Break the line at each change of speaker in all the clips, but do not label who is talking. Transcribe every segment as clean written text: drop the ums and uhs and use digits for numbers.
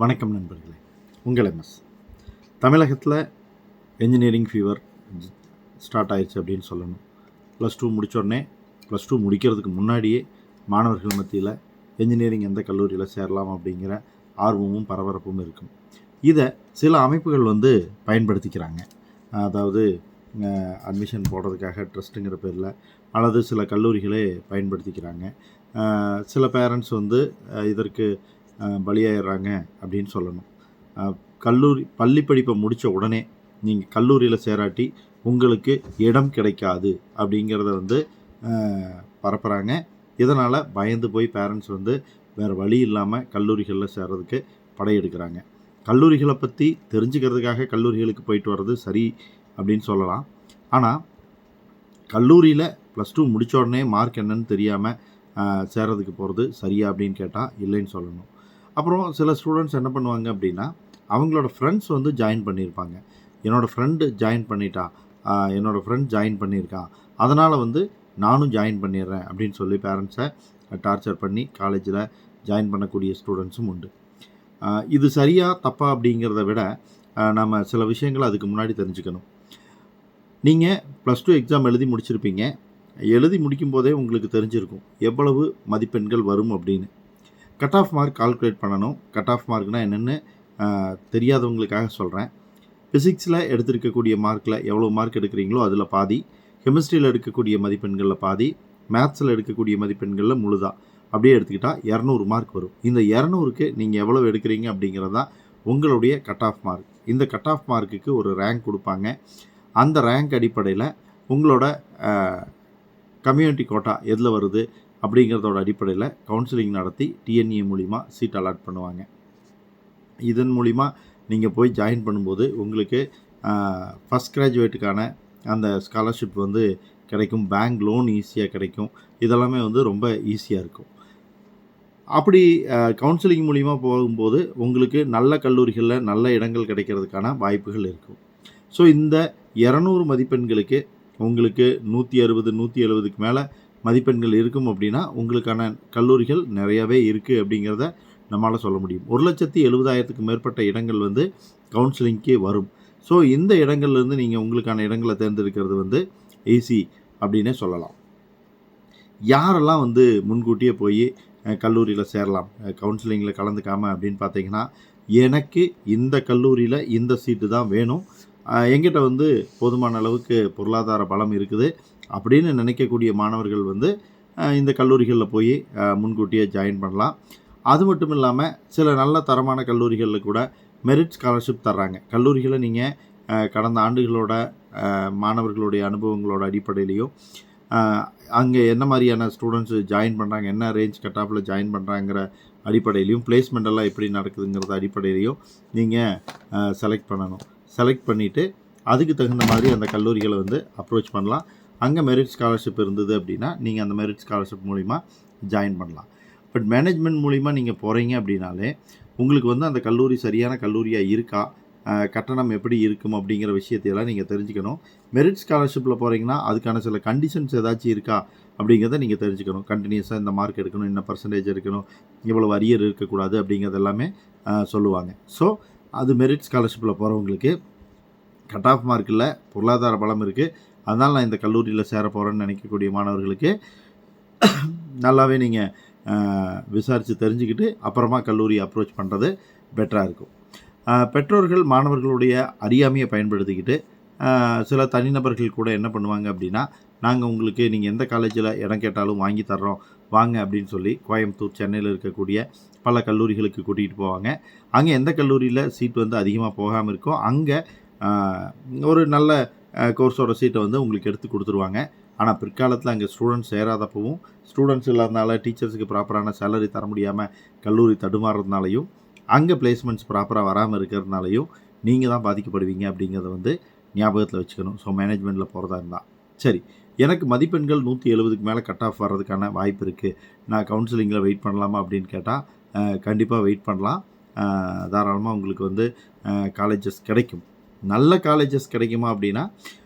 வணக்கம் நண்பர்களே. உங்கள் எம்எஸ். தமிழகத்தில் என்ஜினியரிங் ஃபீவர் ஸ்டார்ட் ஆயிடுச்சு அப்படின்னு சொல்லணும். +2 முடித்தோடனே +2 முடிக்கிறதுக்கு முன்னாடியே மாணவர்கள் மத்தியில் என்ஜினியரிங் எந்த கல்லூரியில் சேரலாம் அப்படிங்கிற ஆர்வமும் பரபரப்பும் இருக்கும். இதை சில அமைப்புகள் பயன்படுத்திக்கிறாங்க. அதாவது அட்மிஷன் போடுறதுக்காக ட்ரஸ்ட்டுங்கிற பேரில் அல்லது சில கல்லூரிகளே பயன்படுத்திக்கிறாங்க. சில பேரண்ட்ஸ் இதற்கு பலியாயிடுறாங்க அப்படின்னு சொல்லணும். பள்ளி படிப்பை முடித்த உடனே நீங்கள் கல்லூரியில் சேராட்டி உங்களுக்கு இடம் கிடைக்காது அப்படிங்கிறத பரப்புகிறாங்க. இதனால் பயந்து போய் பேரண்ட்ஸ் வேறு வழி இல்லாமல் கல்லூரிகளில் சேர்றதுக்கு படையெடுக்கிறாங்க. கல்லூரிகளை பற்றி தெரிஞ்சுக்கிறதுக்காக கல்லூரிகளுக்கு போயிட்டு வர்றது சரி அப்படின்னு சொல்லலாம். ஆனால் கல்லூரியில் +2 முடித்த உடனே மார்க் என்னன்னு தெரியாமல் சேர்றதுக்கு போகிறது சரியா அப்படின்னு கேட்டால் இல்லைன்னு சொல்லணும். அப்புறம் சில ஸ்டூடெண்ட்ஸ் என்ன பண்ணுவாங்க அப்படின்னா, அவங்களோட ஃப்ரெண்ட்ஸ் ஜாயின் பண்ணியிருப்பாங்க. என்னோடய ஃப்ரெண்டு ஜாயின் பண்ணிட்டான், என்னோடய ஃப்ரெண்ட் ஜாயின் பண்ணியிருக்கான், அதனால் நானும் ஜாயின் பண்ணிடுறேன் அப்படின்னு சொல்லி பேரண்ட்ஸை டார்ச்சர் பண்ணி காலேஜில் ஜாயின் பண்ணக்கூடிய ஸ்டூடெண்ட்ஸும் உண்டு. இது சரியா தப்பா அப்படிங்கிறத விட நம்ம சில விஷயங்களை அதுக்கு முன்னாடி தெரிஞ்சுக்கணும். நீங்கள் +2 எக்ஸாம் எழுதி முடிச்சிருப்பீங்க. எழுதி முடிக்கும் போதே உங்களுக்கு தெரிஞ்சிருக்கும் எவ்வளவு மதிப்பெண்கள் வரும் அப்படின்னு. கட் ஆஃப் மார்க் கால்குலேட் பண்ணணும். கட் ஆஃப் மார்க்னால் என்னென்னு தெரியாதவங்களுக்காக சொல்கிறேன். ஃபிசிக்ஸில் எடுத்திருக்கக்கூடிய மார்க்கில் எவ்வளோ மார்க் எடுக்கிறீங்களோ அதில் பாதி, கெமிஸ்ட்ரியில் எடுக்கக்கூடிய மதிப்பெண்களில் பாதி, மேத்ஸில் எடுக்கக்கூடிய மதிப்பெண்களில் முழுதாக அப்படியே எடுத்துக்கிட்டால் 200 மார்க் வரும். இந்த 200க்கு நீங்கள் எவ்வளோ எடுக்கிறீங்க அப்படிங்கிறது தான் உங்களுடைய கட் ஆஃப் மார்க். இந்த கட் ஆஃப் மார்க்குக்கு ஒரு ரேங்க் கொடுப்பாங்க. அந்த ரேங்க் அடிப்படையில் உங்களோட கம்யூனிட்டி கோட்டா எதில் வருது அப்படிங்கிறதோட அடிப்படையில் கவுன்சிலிங் நடத்தி டிஎன்இ மூலிமா சீட் அலாட் பண்ணுவாங்க. இதன் மூலிமா நீங்கள் போய் ஜாயின் பண்ணும்போது உங்களுக்கு ஃபஸ்ட் கிராஜுவேட்டுக்கான அந்த ஸ்காலர்ஷிப் கிடைக்கும். பேங்க் லோன் ஈஸியாக கிடைக்கும். இதெல்லாமே ரொம்ப ஈஸியாக இருக்கும். அப்படி கவுன்சிலிங் மூலிமா போகும்போது உங்களுக்கு நல்ல கல்லூரிகளில் நல்ல இடங்கள் கிடைக்கிறதுக்கான வாய்ப்புகள் இருக்கும். ஸோ இந்த 200 மதிப்பெண்களுக்கு உங்களுக்கு 160 170க்கு மேலே மதிப்பெண்கள் இருக்கும் அப்படின்னா உங்களுக்கான கல்லூரிகள் நிறையாவே இருக்குது அப்படிங்கிறத நம்மளால் சொல்ல முடியும். 1,70,000க்கு மேற்பட்ட இடங்கள் கவுன்சிலிங்க்கே வரும். ஸோ இந்த இடங்கள்லேருந்து நீங்கள் உங்களுக்கான இடங்களை தேர்ந்தெடுக்கிறது ஈஸி அப்படின்னே சொல்லலாம். யாரெல்லாம் முன்கூட்டியே போய் கல்லூரியில் சேரலாம் கவுன்சிலிங்கில் கலந்துக்காமல் அப்படின்னு பார்த்தீங்கன்னா, எனக்கு இந்த கல்லூரியில் இந்த சீட்டு தான் வேணும், என்கிட்ட போதுமான அளவுக்கு பொருளாதார பலம் இருக்குது அப்படின்னு நினைக்கக்கூடிய மாணவர்கள் இந்த கல்லூரிகளில் போய் முன்கூட்டியே ஜாயின் பண்ணலாம். அது மட்டும் இல்லாமல் சில நல்ல தரமான கல்லூரிகளில் கூட மெரிட் ஸ்காலர்ஷிப் தர்றாங்க. கல்லூரிகளை நீங்கள் கடந்த ஆண்டுகளோட மாணவர்களுடைய அனுபவங்களோட அடிப்படையிலையும் அங்கே என்ன மாதிரியான ஸ்டூடெண்ட்ஸு ஜாயின் பண்ணுறாங்க, என்ன ரேஞ்ச் கட் ஆஃபில் ஜாயின் பண்ணுறாங்கிற அடிப்படையிலையும், பிளேஸ்மெண்டெல்லாம் எப்படி நடக்குதுங்கிறத அடிப்படையிலையும் நீங்கள் செலக்ட் பண்ணணும். செலக்ட் பண்ணிவிட்டு அதுக்கு தகுந்த மாதிரி அந்த கல்லூரிகளை அப்ரோச் பண்ணலாம். அங்கே மெரிட் ஸ்காலர்ஷிப் இருந்தது அப்படின்னா நீங்கள் அந்த மெரிட் ஸ்காலர்ஷிப் மூலிமா ஜாயின் பண்ணலாம். பட் மேனேஜ்மெண்ட் மூலிமா நீங்கள் போகிறீங்க அப்படின்னாலே உங்களுக்கு அந்த கல்லூரி சரியான கல்லூரியாக இருக்கா, கட்டணம் எப்படி இருக்கும் அப்படிங்கிற விஷயத்தையெல்லாம் நீங்கள் தெரிஞ்சுக்கணும். மெரிட் ஸ்காலர்ஷிப்பில் போகிறீங்கன்னா அதுக்கான சில கண்டிஷன்ஸ் ஏதாச்சும் இருக்கா அப்படிங்கிறத நீங்கள் தெரிஞ்சுக்கணும். கண்டினியூஸாக இந்த மார்க் எடுக்கணும், என்ன பர்சன்டேஜ் எடுக்கணும், இவ்வளோ அரியர் இருக்கக்கூடாது அப்படிங்கிறது எல்லாமே சொல்லுவாங்க. ஸோ அது மெரிட் ஸ்காலர்ஷிப்பில் போகிறவங்களுக்கு கட் ஆஃப் மார்க்கில் பொருளாதார பலம் இருக்குது, அதனால் நான் இந்த கல்லூரியில் சேர போகிறேன்னு நினைக்கக்கூடிய மாணவர்களுக்கு நல்லாவே நீங்கள் விசாரித்து தெரிஞ்சுக்கிட்டு அப்புறமா கல்லூரி அப்ரோச் பண்ணுறது பெட்டராக இருக்கும். பெற்றோர்கள் மாணவர்களுடைய அறியாமையை பயன்படுத்திக்கிட்டு சில தனிநபர்கள் கூட என்ன பண்ணுவாங்க அப்படின்னா, நாங்கள் உங்களுக்கு நீங்கள் எந்த காலேஜில் இடம் கேட்டாலும் வாங்கி தர்றோம் வாங்க அப்படின்னு சொல்லி கோயம்புத்தூர், சென்னையில் இருக்கக்கூடிய பல கல்லூரிகளுக்கு கூட்டிகிட்டு போவாங்க. அங்கே எந்த கல்லூரியில் சீட் அதிகமாக போகாமல் இருக்கோ அங்கே ஒரு நல்ல கோர்ஸோட சீட்டை உங்களுக்கு எடுத்து கொடுத்துருவாங்க. ஆனால் பிற்காலத்தில் அங்கே ஸ்டூடெண்ட்ஸ் சேராதப்பவும், ஸ்டூடெண்ட்ஸ் இல்லாதனால டீச்சர்ஸுக்கு ப்ராப்பரான சேலரி தர முடியாமல் கல்லூரி தடுமாறுறதுனாலையும், அங்கே பிளேஸ்மெண்ட்ஸ் ப்ராப்பராக வராமல் இருக்கிறதுனாலையும் நீங்கள் தான் பாதிக்கப்படுவீங்க அப்படிங்கிறத ஞாபகத்தில் வச்சுக்கணும். ஸோ மேனேஜ்மெண்ட்டில் போகிறதா இருந்தால் சரி, எனக்கு மதிப்பெண்கள் 170க்கு மேலே கட் ஆஃப் வர்றதுக்கான வாய்ப்பு இருக்குது, நான் கவுன்சிலிங்கில் வெயிட் பண்ணலாமா அப்படின்னு கேட்டால் கண்டிப்பாக வெயிட் பண்ணலாம். தாராளமாக உங்களுக்கு காலேஜஸ் கிடைக்கும். நல்ல காலேஜஸ் கிடைக்குமா அப்படின்னா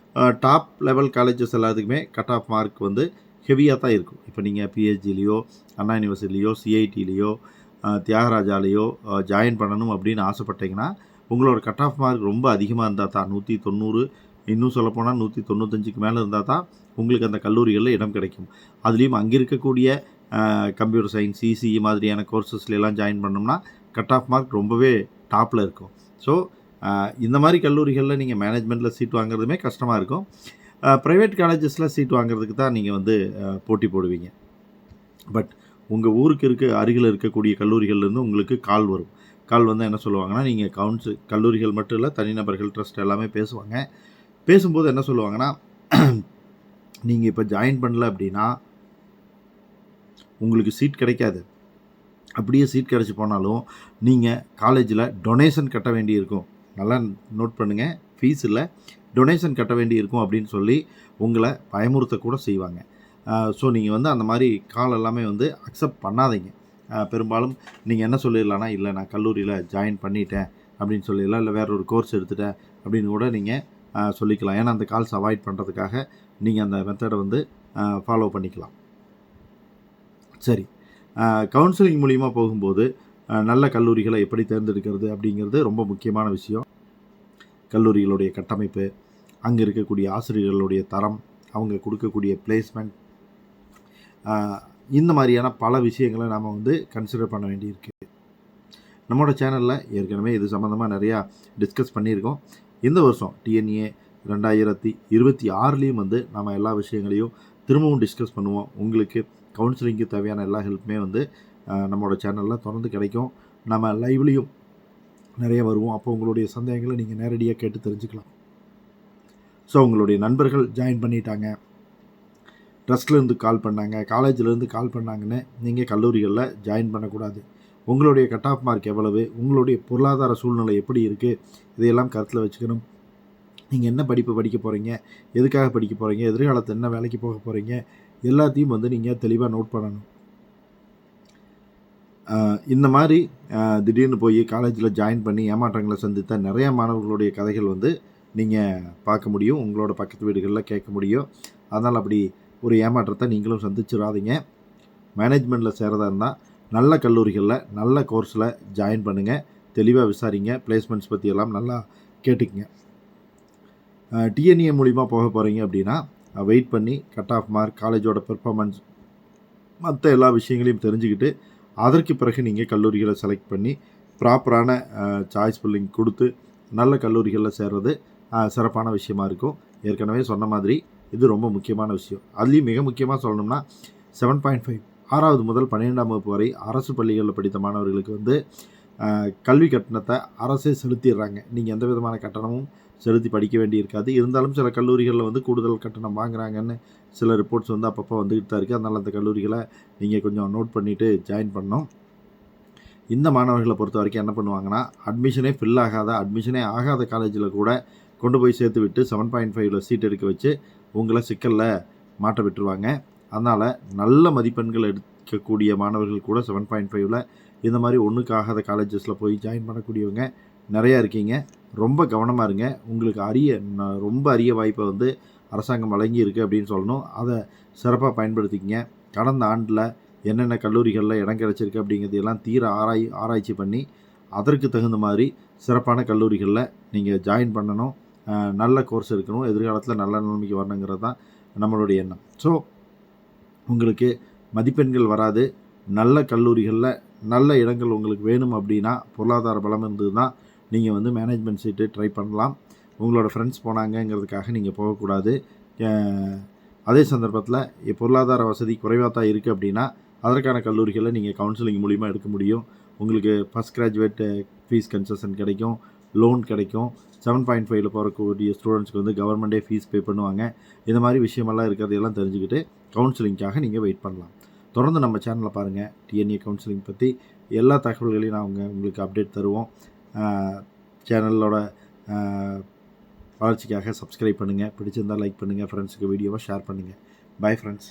டாப் லெவல் காலேஜஸ் எல்லாத்துக்குமே கட் ஆஃப் மார்க் ஹெவியாக தான் இருக்கும். இப்போ நீங்கள் பிஹெச்டிலேயோ, அண்ணா யூனிவர்சிட்டிலேயோ, சிஐடிலேயோ, தியாகராஜாலேயோ ஜாயின் பண்ணணும் அப்படின்னு ஆசைப்பட்டீங்கன்னா உங்களோட கட் ஆஃப் மார்க் ரொம்ப அதிகமாக இருந்தால் தான் 190, இன்னும் சொல்லப்போனால் 195க்கு மேலே இருந்தால் தான் உங்களுக்கு அந்த கல்லூரிகளில் இடம் கிடைக்கும். அதுலேயும் அங்கே இருக்கக்கூடிய கம்ப்யூட்டர் சயின்ஸ், இசிஇ மாதிரியான கோர்சஸ்லாம் ஜாயின் பண்ணோம்னா கட் ஆஃப் மார்க் ரொம்பவே டாப்பில் இருக்கும். ஸோ இந்த மாதிரி கல்லூரிகளில் நீங்கள் மேனேஜ்மெண்ட்டில் சீட் வாங்குறதுமே கஷ்டமாக இருக்கும். ப்ரைவேட் காலேஜஸில் சீட் வாங்குறதுக்கு தான் நீங்கள் வந்து போட்டி போடுவீங்க. பட் உங்கள் ஊருக்கு அருகில் இருக்கக்கூடிய கல்லூரிகள்லேருந்து உங்களுக்கு கால் வரும். கால் வந்தால் என்ன சொல்லுவாங்கன்னா, நீங்கள் கல்லூரிகள் மட்டும் இல்லை, தனிநபர்கள், ட்ரஸ்ட் எல்லாமே பேசுவாங்க. பேசும்போது என்ன சொல்லுவாங்கன்னா, நீங்கள் இப்போ ஜாயின் பண்ணல அப்படின்னா உங்களுக்கு சீட் கிடைக்காது. அப்படியே சீட் கிடச்சி போனாலும் நீங்கள் காலேஜில் டொனேஷன் கட்ட வேண்டியிருக்கும். நல்லா நோட் பண்ணுங்கள், ஃபீஸ் இல்லை, டொனேஷன் கட்ட வேண்டியிருக்கும் அப்படின்னு சொல்லி உங்களை பயமுறுத்தக்கூட செய்வாங்க. ஸோ நீங்கள் வந்து அந்த மாதிரி கால் எல்லாமே வந்து அக்செப்ட் பண்ணாதீங்க. பெரும்பாலும் நீங்கள் என்ன சொல்லிடலான்னா, இல்லை நான் கல்லூரியில் ஜாயின் பண்ணிட்டேன் அப்படின்னு சொல்லிடலாம், இல்லை வேற ஒரு கோர்ஸ் எடுத்துட்டேன் அப்படின்னு கூட நீங்கள் சொல்லிக்கலாம். ஏன்னா அந்த கால்ஸ் அவாய்ட் பண்ணுறதுக்காக நீங்கள் அந்த மெத்தடை வந்து ஃபாலோ பண்ணிக்கலாம். சரி, கவுன்சிலிங் மூலிமா போகும்போது நல்ல கல்லூரிகளை எப்படி தேர்ந்தெடுக்கிறது அப்படிங்கிறது ரொம்ப முக்கியமான விஷயம். கல்லூரிகளுடைய கட்டமைப்பு, அங்கே இருக்கக்கூடிய ஆசிரியர்களுடைய தரம், அவங்க கொடுக்கக்கூடிய பிளேஸ்மெண்ட், இந்த மாதிரியான பல விஷயங்களை நாம் வந்து கன்சிடர் பண்ண வேண்டியிருக்கு. நம்மளோட சேனலில் ஏற்கனவே இது சம்மந்தமாக நிறையா டிஸ்கஸ் பண்ணியிருக்கோம். இந்த வருஷம் டிஎன்ஏ 2026லேயும் வந்து நம்ம எல்லா விஷயங்களையும் திரும்பவும் டிஸ்கஸ் பண்ணுவோம். உங்களுக்கு கவுன்சிலிங்க்கு தேவையான எல்லா ஹெல்ப்புமே வந்து நம்மளோட சேனலில் தொடர்ந்து கிடைக்கும். நம்ம லைவ்லேயும் நிறைய வருவோம். அப்போ உங்களுடைய சந்தேகங்களை நீங்கள் நேரடியாக கேட்டு தெரிஞ்சுக்கலாம். ஸோ உங்களுடைய நண்பர்கள் ஜாயின் பண்ணிட்டாங்க, ட்ரஸ்ட்லேருந்து கால் பண்ணாங்க, காலேஜிலேருந்து கால் பண்ணாங்கன்னு நீங்கள் கல்லூரிகளில் ஜாயின் பண்ணக்கூடாது. உங்களுடைய கட் ஆஃப் மார்க் எவ்வளவு, உங்களுடைய பொருளாதார சூழ்நிலை எப்படி இருக்குது, இதையெல்லாம் கருத்தில் வச்சுக்கணும். நீங்கள் என்ன படிப்பு படிக்க போகிறீங்க, எதுக்காக படிக்க போகிறீங்க, எதிர்காலத்தில் என்ன வேலைக்கு போக போகிறீங்க, எல்லாத்தையும் வந்து நீங்கள் தெளிவாக நோட் பண்ணணும். இந்த மாதிரி திடீர்னு போய் காலேஜில் ஜாயின் பண்ணி ஏமாற்றங்களை சந்தித்த நிறையா மாணவர்களுடைய கதைகள் வந்து நீங்கள் பார்க்க முடியும், உங்களோட பக்கத்து வீடுகளில் கேட்க முடியும். அதனால் அப்படி ஒரு ஏமாற்றத்தை நீங்களும் சந்திச்சிடாதீங்க. மேனேஜ்மெண்ட்டில் சேரதா இருந்தால் நல்ல கல்லூரிகளில் நல்ல கோர்ஸில் ஜாயின் பண்ணுங்கள், தெளிவாக விசாரிங்க, பிளேஸ்மெண்ட்ஸ் பற்றியெல்லாம் நல்லா கேட்டுக்குங்க. டிஎன்ஏ மூலிமா போக போகிறீங்க அப்படின்னா வெயிட் பண்ணி கட் ஆஃப் மார்க், காலேஜோட பெர்ஃபார்மன்ஸ், மற்ற எல்லா விஷயங்களையும் தெரிஞ்சுக்கிட்டு அதற்கு பிறகு நீங்கள் கல்லூரிகளை செலக்ட் பண்ணி ப்ராப்பரான சாய்ஸ் ஃபில்லிங் கொடுத்து நல்ல கல்லூரிகளில் சேர்றது சிறப்பான விஷயமா இருக்கும். ஏற்கனவே சொன்ன மாதிரி இது ரொம்ப முக்கியமான விஷயம். அதுலேயும் மிக முக்கியமாக சொல்லணும்னா 7.5 6வது முதல் 12ஆம் வகுப்பு வரை அரசு பள்ளிகளில் படித்த மாணவர்களுக்கு வந்து கல்வி கட்டணத்தை அரசே செலுத்திடுறாங்க. நீங்கள் எந்த விதமான கட்டணமும் செலுத்தி படிக்க வேண்டி இருக்காது. இருந்தாலும் சில கல்லூரிகளில் வந்து கூடுதல் கட்டணம் வாங்குறாங்கன்னு சில ரிப்போர்ட்ஸ் வந்து அப்பப்போ வந்துக்கிட்டு தான் இருக்குது. அதனால் அந்த கல்லூரிகளை நீங்கள் கொஞ்சம் நோட் பண்ணிவிட்டு ஜாயின் பண்ணணும். இந்த மாணவர்களை பொறுத்த வரைக்கும் என்ன பண்ணுவாங்கன்னா, அட்மிஷனே ஆகாத காலேஜில் கூட கொண்டு போய் சேர்த்து விட்டு 7.5ல் சீட் எடுக்க வச்சு உங்களை சிக்கலில் மாட்ட விட்டுருவாங்க. அதனால் நல்ல மதிப்பெண்கள் எடுக்கக்கூடிய மாணவர்கள் கூட 7.5ல் இந்த மாதிரி ஒன்றுக்கு ஆகாத காலேஜஸில் போய் ஜாயின் பண்ணக்கூடியவங்க நிறையா இருக்கீங்க. ரொம்ப கவனமாக இருங்க. உங்களுக்கு ரொம்ப அரிய வாய்ப்பை வந்து அரசாங்கம் வழங்கியிருக்கு அப்படின்னு சொல்லணும். அதை சிறப்பாக பயன்படுத்திக்கங்க. கடந்த ஆண்டில் என்னென்ன கல்லூரிகளில் இடம் கிடச்சிருக்கு அப்படிங்கிறதையெல்லாம் ஆராய்ச்சி பண்ணி அதற்கு தகுந்த மாதிரி சிறப்பான கல்லூரிகளில் நீங்கள் ஜாயின் பண்ணணும். நல்ல கோர்ஸ் இருக்கணும், எதிர்காலத்தில் நல்ல நிலைமைக்கு வரணுங்கிறது தான் நம்மளுடைய எண்ணம். ஸோ உங்களுக்கு மதிப்பெண்கள் வராது, நல்ல கல்லூரிகளில் நல்ல இடங்கள் உங்களுக்கு வேணும் அப்படின்னா பொருளாதார பலம் இருந்தது தான் நீங்கள் வந்து மேனேஜ்மெண்ட் சீட்டு ட்ரை பண்ணலாம். உங்களோட ஃப்ரெண்ட்ஸ் போனாங்கங்கிறதுக்காக நீங்கள் போகக்கூடாது. அதே சந்தர்ப்பத்தில் பொருளாதார வசதி குறைவாக தான் இருக்குது அப்படின்னா அதற்கான கல்லூரிகளை நீங்கள் கவுன்சிலிங் மூலிமா எடுக்க முடியும். உங்களுக்கு ஃபஸ்ட் கிராஜுவேட் ஃபீஸ் கன்செஷன் கிடைக்கும், லோன் கிடைக்கும். 7.5ல் போகக்கூடிய ஸ்டூடெண்ட்ஸ்க்கு வந்து கவர்மெண்ட்டே ஃபீஸ் பே பண்ணுவாங்க. இந்த மாதிரி விஷயமெல்லாம் இருக்கிறதையெல்லாம் தெரிஞ்சுக்கிட்டு கவுன்சிலிங்காக நீங்கள் வெயிட் பண்ணலாம். தொடர்ந்து நம்ம சேனலை பாருங்கள். டிஎன்ஏ கவுன்சிலிங் பற்றி எல்லா தகவல்களையும் உங்களுக்கு அப்டேட் தருவோம். சேனலோட வளர்ச்சிக்காக சப்ஸ்கிரைப் பண்ணுங்கள், பிடிச்சிருந்தால் லைக் பண்ணுங்கள், ஃப்ரெண்ட்ஸுக்கு வீடியோவை ஷேர் பண்ணுங்கள். Bye friends.